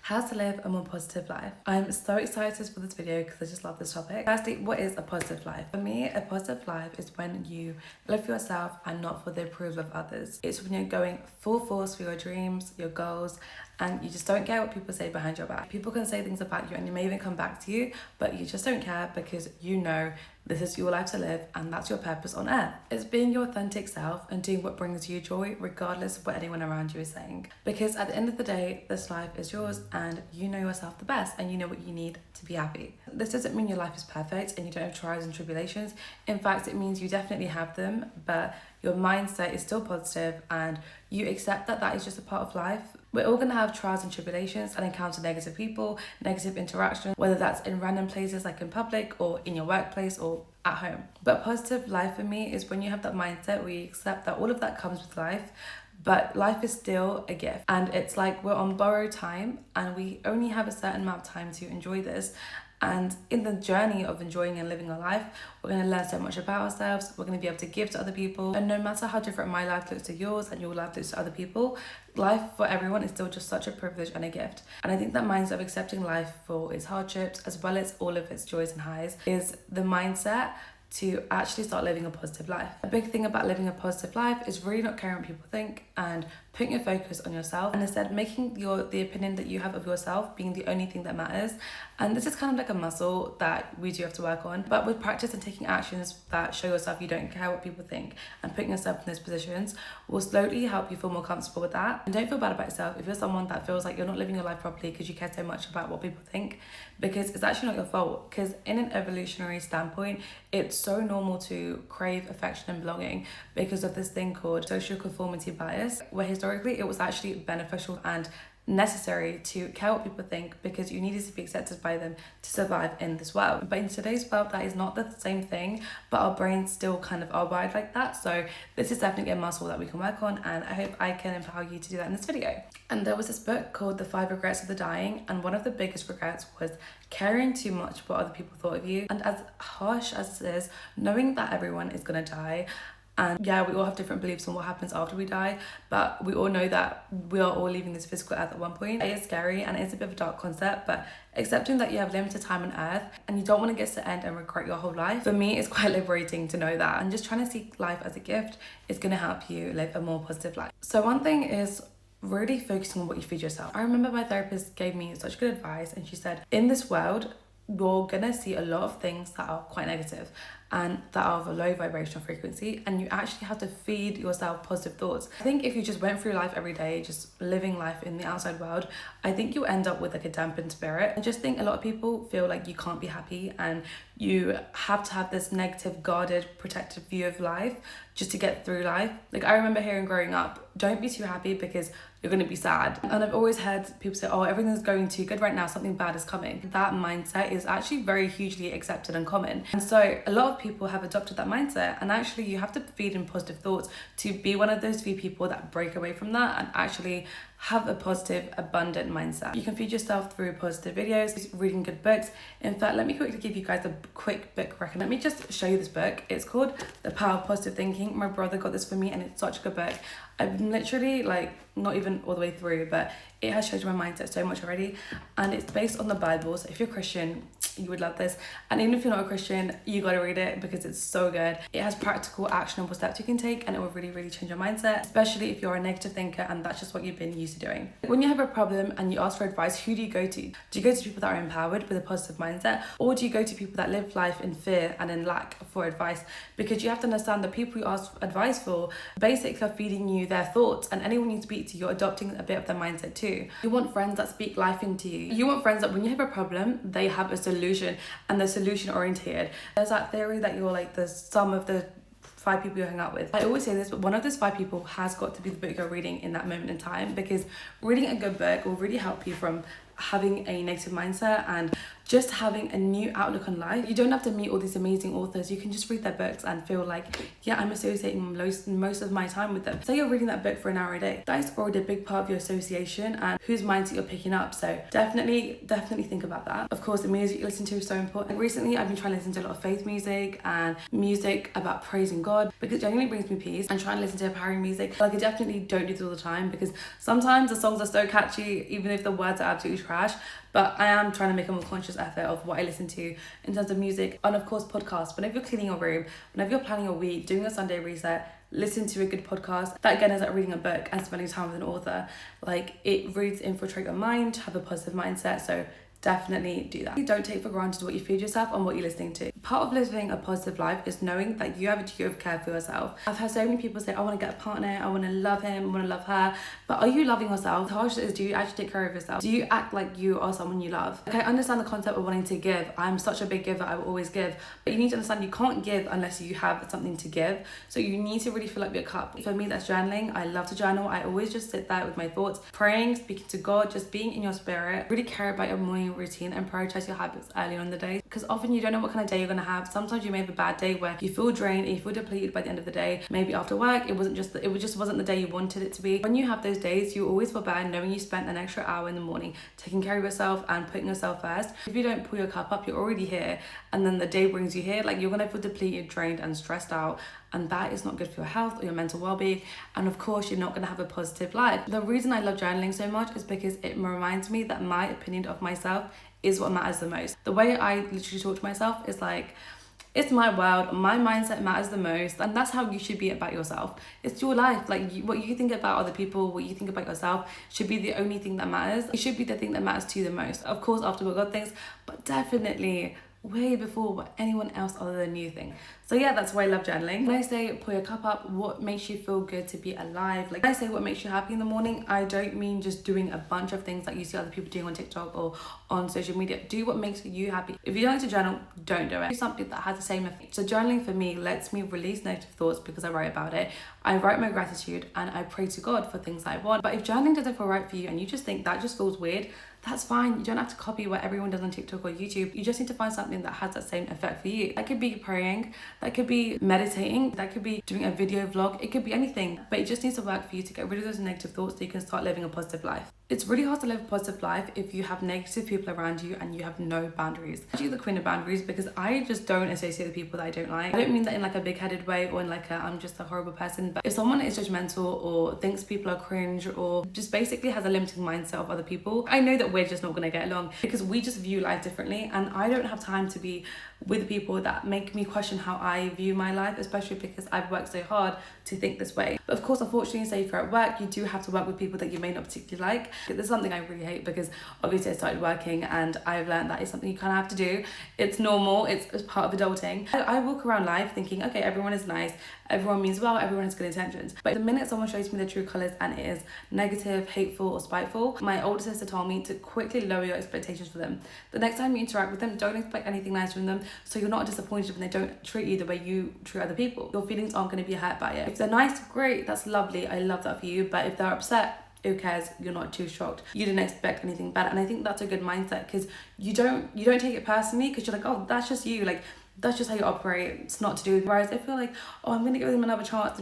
How to live a more positive life. I'm so excited for this video because I just love this topic. Firstly, what is a positive life? For me, a positive life is when you live for yourself and not for the approval of others. It's when you're going full force for your dreams, your goals, and you just don't care what people say behind your back. People can say things about you and they may even come back to you, but you just don't care because you know this is your life to live and that's your purpose on earth. It's being your authentic self and doing what brings you joy regardless of what anyone around you is saying. Because at the end of the day, this life is yours and you know yourself the best and you know what you need to be happy. This doesn't mean your life is perfect and you don't have trials and tribulations. In fact, it means you definitely have them, but your mindset is still positive and you accept that that is just a part of life. We're all going to have trials and tribulations and encounter negative people, negative interactions, whether that's in random places like in public or in your workplace or at home. But positive life for me is when you have that mindset where you accept that all of that comes with life, but life is still a gift. And it's like we're on borrowed time and we only have a certain amount of time to enjoy this. And in the journey of enjoying and living our life, we're going to learn so much about ourselves. We're going to be able to give to other people. And no matter how different my life looks to yours and your life looks to other people, life for everyone is still just such a privilege and a gift. And I think that mindset of accepting life for its hardships as well as all of its joys and highs is the mindset to actually start living a positive life. A big thing about living a positive life is really not caring what people think and putting your focus on yourself and instead making the opinion that you have of yourself being the only thing that matters. And this is kind of like a muscle that we do have to work on, but with practice and taking actions that show yourself you don't care what people think and putting yourself in those positions will slowly help you feel more comfortable with that. And don't feel bad about yourself if you're someone that feels like you're not living your life properly because you care so much about what people think, because it's actually not your fault. Because in an evolutionary standpoint, it's so normal to crave affection and belonging because of this thing called social conformity bias, where historically it was actually beneficial and necessary to care what people think because you needed to be accepted by them to survive in this world. But in today's world, that is not the same thing, but our brains still kind of are wired like that. So this is definitely a muscle that we can work on, and I hope I can empower you to do that in this video. And there was this book called The 5 Regrets of the Dying, and one of the biggest regrets was caring too much what other people thought of you. And as harsh as it is, knowing that everyone is gonna die, and yeah, we all have different beliefs on what happens after we die, but we all know that we are all leaving this physical earth at one point. It is scary and it's a bit of a dark concept, but accepting that you have limited time on earth and you don't want to get to the end and regret your whole life, for me, it's quite liberating to know that. And just trying to see life as a gift is going to help you live a more positive life. So one thing is really focusing on what you feed yourself. I remember my therapist gave me such good advice, and she said, in this world, you're gonna see a lot of things that are quite negative and that are of a low vibrational frequency, and you actually have to feed yourself positive thoughts. I think if you just went through life every day just living life in the outside world, I think you'll end up with like a dampened spirit. I just think a lot of people feel like you can't be happy and you have to have this negative, guarded, protective view of life just to get through life. Like I remember hearing growing up, don't be too happy because you're going to be sad. And I've always heard people say, oh, everything's going too good right now, something bad is coming. That mindset is actually very hugely accepted and common. And so a lot of people have adopted that mindset, and actually you have to feed in positive thoughts to be one of those few people that break away from that and actually have a positive, abundant mindset. You can feed yourself through positive videos, reading good books. In fact, let me quickly give you guys a quick book recommendation. Let me just show you this book. It's called The Power of Positive Thinking. My brother got this for me and it's such a good book. I've literally not even all the way through, but it has changed my mindset so much already. And it's based on the Bible. So if you're Christian, you would love this. And even if you're not a Christian, you gotta read it because it's so good. It has practical, actionable steps you can take, and it will really, really change your mindset, especially if you're a negative thinker and that's just what you've been used to doing. When you have a problem and you ask for advice, who do you go to? Do you go to people that are empowered with a positive mindset, or do you go to people that live life in fear and in lack for advice? Because you have to understand that people you ask advice for basically are feeding you their thoughts, and anyone you speak to, you're adopting a bit of their mindset too. You want friends that speak life into you. You want friends that when you have a problem, they have a solution and they're solution oriented. There's that theory that you're like the sum of the 5 people you hang out with. I always say this, but one of those 5 people has got to be the book you're reading in that moment in time, because reading a good book will really help you from having a negative mindset and just having a new outlook on life. You don't have to meet all these amazing authors. You can just read their books and feel like, yeah, I'm associating most of my time with them. Say you're reading that book for an hour a day. That is already a big part of your association and whose mindset you're picking up. So definitely think about that. Of course, the music you listen to is so important. Recently, I've been trying to listen to a lot of faith music and music about praising God God, because it genuinely brings me peace. And trying to listen to empowering music, like I definitely don't do this all the time, because sometimes the songs are so catchy even if the words are absolutely trash. But I am trying to make a more conscious effort of what I listen to in terms of music. And of course podcasts. Whenever you're cleaning your room, whenever you're planning your week, doing a Sunday reset, listen to a good podcast. That again is like reading a book and spending time with an author. Like, it really infiltrates your mind, have a positive mindset. So definitely do that. Don't take for granted what you feed yourself and what you're listening to. Part of living a positive life is knowing that you have a duty of care for yourself. I've heard so many people say, I want to get a partner, I want to love him, I want to love her. But are you loving yourself? How hard it is, do you actually take care of yourself? Do you act like you are someone you love? Okay, I understand the concept of wanting to give. I'm such a big giver, I will always give. But you need to understand you can't give unless you have something to give. So you need to really fill up your cup. For me, that's journaling. I love to journal. I always just sit there with my thoughts, praying, speaking to God, just being in your spirit. Really care about your morning routine and prioritize your habits early on in the day, because often you don't know what kind of day you're going to have. Sometimes you may have a bad day where you feel drained and you feel depleted by the end of the day. Maybe after work it just wasn't the day you wanted it to be. When you have those days, you always feel bad knowing you spent an extra hour in the morning taking care of yourself and putting yourself first. If you don't pull your cup up, you're already here, and then the day brings you here, like, you're going to feel depleted, drained and stressed out, and that is not good for your health or your mental well-being. And of course you're not going to have a positive life. The reason I love journaling so much is because it reminds me that my opinion of myself is what matters the most. The way I literally talk to myself is like, it's my world, my mindset matters the most, and that's how you should be about yourself. It's your life. Like, what you think about other people, what you think about yourself should be the only thing that matters. It should be the thing that matters to you the most. Of course, after what God thinks, but definitely way before what anyone else other than you think. So yeah, that's why I love journaling. When I say pull your cup up, what makes you feel good to be alive? Like, when I say what makes you happy in the morning, I don't mean just doing a bunch of things like you see other people doing on TikTok or on social media. Do what makes you happy. If you don't like to journal, don't do it. Do something that has the same effect. So journaling for me lets me release negative thoughts because I write about it. I write my gratitude and I pray to God for things that I want. But if journaling doesn't feel right for you and you just think that just feels weird, that's fine. You don't have to copy what everyone does on TikTok or YouTube. You just need to find something that has that same effect for you. That could be praying, that could be meditating, that could be doing a video vlog, it could be anything. But it just needs to work for you to get rid of those negative thoughts so you can start living a positive life. It's really hard to live a positive life if you have negative people around you and you have no boundaries. I'm actually the queen of boundaries because I just don't associate with people that I don't like. I don't mean that in like a big-headed way or in like I'm just a horrible person, but if someone is judgmental or thinks people are cringe or just basically has a limiting mindset of other people, I know that we're just not gonna get along because we just view life differently, and I don't have time to be with people that make me question how I view my life, especially because I've worked so hard to think this way. But of course, unfortunately, say if you're at work, you do have to work with people that you may not particularly like. This is something I really hate because obviously I started working and I've learned that is something you kind of have to do. It's normal, it's part of adulting. I walk around life thinking, okay, everyone is nice, everyone means well, everyone has good intentions. But the minute someone shows me their true colours and it is negative, hateful or spiteful, my older sister told me to quickly lower your expectations for them. The next time you interact with them, don't expect anything nice from them, so you're not disappointed when they don't treat you the way you treat other people. Your feelings aren't going to be hurt by it. If they're nice, great, that's lovely, I love that for you. But if they're upset, who cares? You're not too shocked. You didn't expect anything bad. And I think that's a good mindset because you don't take it personally because you're like, oh, that's just you. Like, that's just how you operate. It's not to do with. Whereas I feel like, oh, I'm going to give them another chance.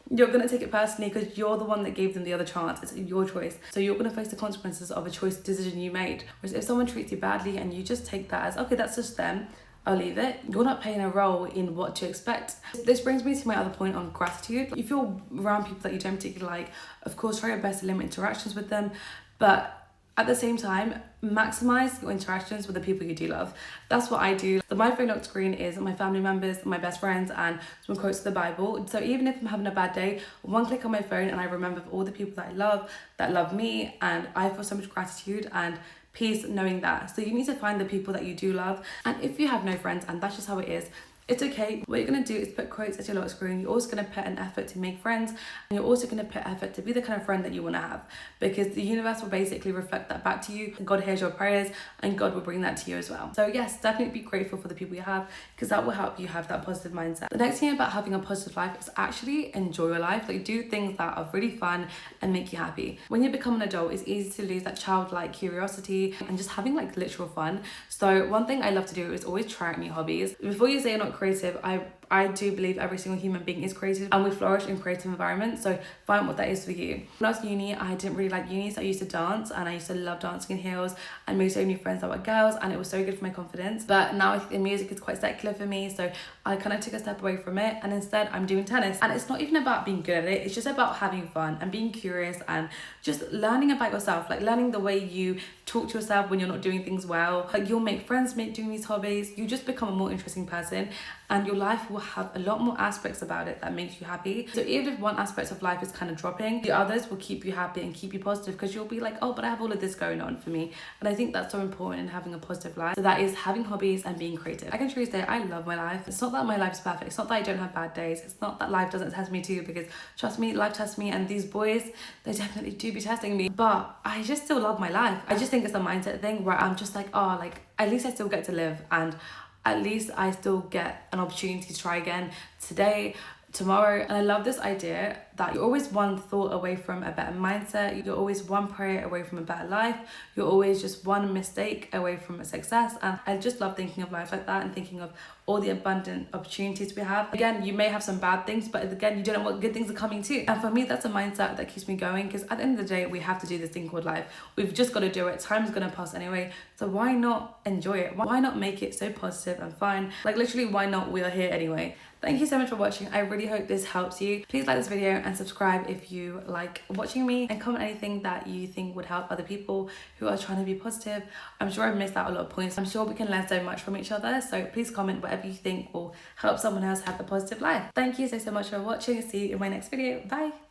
You're going to take it personally because you're the one that gave them the other chance. It's your choice. So you're going to face the consequences of a decision you made. Whereas if someone treats you badly and you just take that as, okay, that's just them, I'll leave it, you're not playing a role in what to expect. This brings me to my other point on gratitude. If you're around people that you don't particularly like, of course, try your best to limit interactions with them. But at the same time, maximize your interactions with the people you do love. That's what I do. So my phone lock screen is my family members, my best friends, and some quotes of the Bible. So even if I'm having a bad day, one click on my phone and I remember all the people that love me, and I feel so much gratitude and peace knowing that. So you need to find the people that you do love. And if you have no friends, and that's just how it is, it's okay. What you're going to do is put quotes at your lock screen. You're also going to put an effort to make friends, and you're also going to put effort to be the kind of friend that you want to have, because the universe will basically reflect that back to you. God hears your prayers and God will bring that to you as well. So yes, definitely be grateful for the people you have because that will help you have that positive mindset. The next thing about having a positive life is actually enjoy your life. Like, do things that are really fun and make you happy. When you become an adult, it's easy to lose that childlike curiosity and just having like literal fun. So one thing I love to do is always try out new hobbies. Before you say you're not creative, I I do believe every single human being is creative and we flourish in creative environments. So find what that is for you. When I was uni, I didn't really like uni, so I used to dance and I used to love dancing in heels and made so many friends that were girls, and it was so good for my confidence. But now I think the music is quite secular for me, so I kind of took a step away from it, and instead I'm doing tennis. And it's not even about being good at it, it's just about having fun and being curious and just learning about yourself, like learning the way you talk to yourself when you're not doing things well. Like you'll make friends doing these hobbies, you just become a more interesting person, and your life will have a lot more aspects about it that makes you happy. So even if one aspect of life is kind of dropping, the others will keep you happy and keep you positive, because you'll be like, oh, but I have all of this going on for me. And I think that's so important in having a positive life. So that is having hobbies and being creative. I can truly say I love my life. It's not that my life's perfect, it's not that I don't have bad days, it's not that life doesn't test me too, because trust me, life tests me, and these boys, they definitely do be testing me, but I just still love my life. I just think it's a mindset thing where I'm just like, oh, like at least I still get to live, and at least I still get an opportunity to try again today, tomorrow. And I love this idea that you're always one thought away from a better mindset, you're always one prayer away from a better life, you're always just one mistake away from a success. And I just love thinking of life like that and thinking of all the abundant opportunities we have. Again, you may have some bad things, but again, you don't know what good things are coming too. And for me, that's a mindset that keeps me going, because at the end of the day, we have to do this thing called life. We've just got to do it. Time's gonna pass anyway, so why not enjoy it? Why not make it so positive and fun? Like literally, why not? We are here anyway. Thank you so much for watching. I really hope this helps you. Please like this video and subscribe if you like watching me, and comment anything that you think would help other people who are trying to be positive. I'm sure I've missed out a lot of points. I'm sure we can learn so much from each other. So please comment whatever you think will help someone else have a positive life. Thank you so much for watching. See you in my next video. Bye.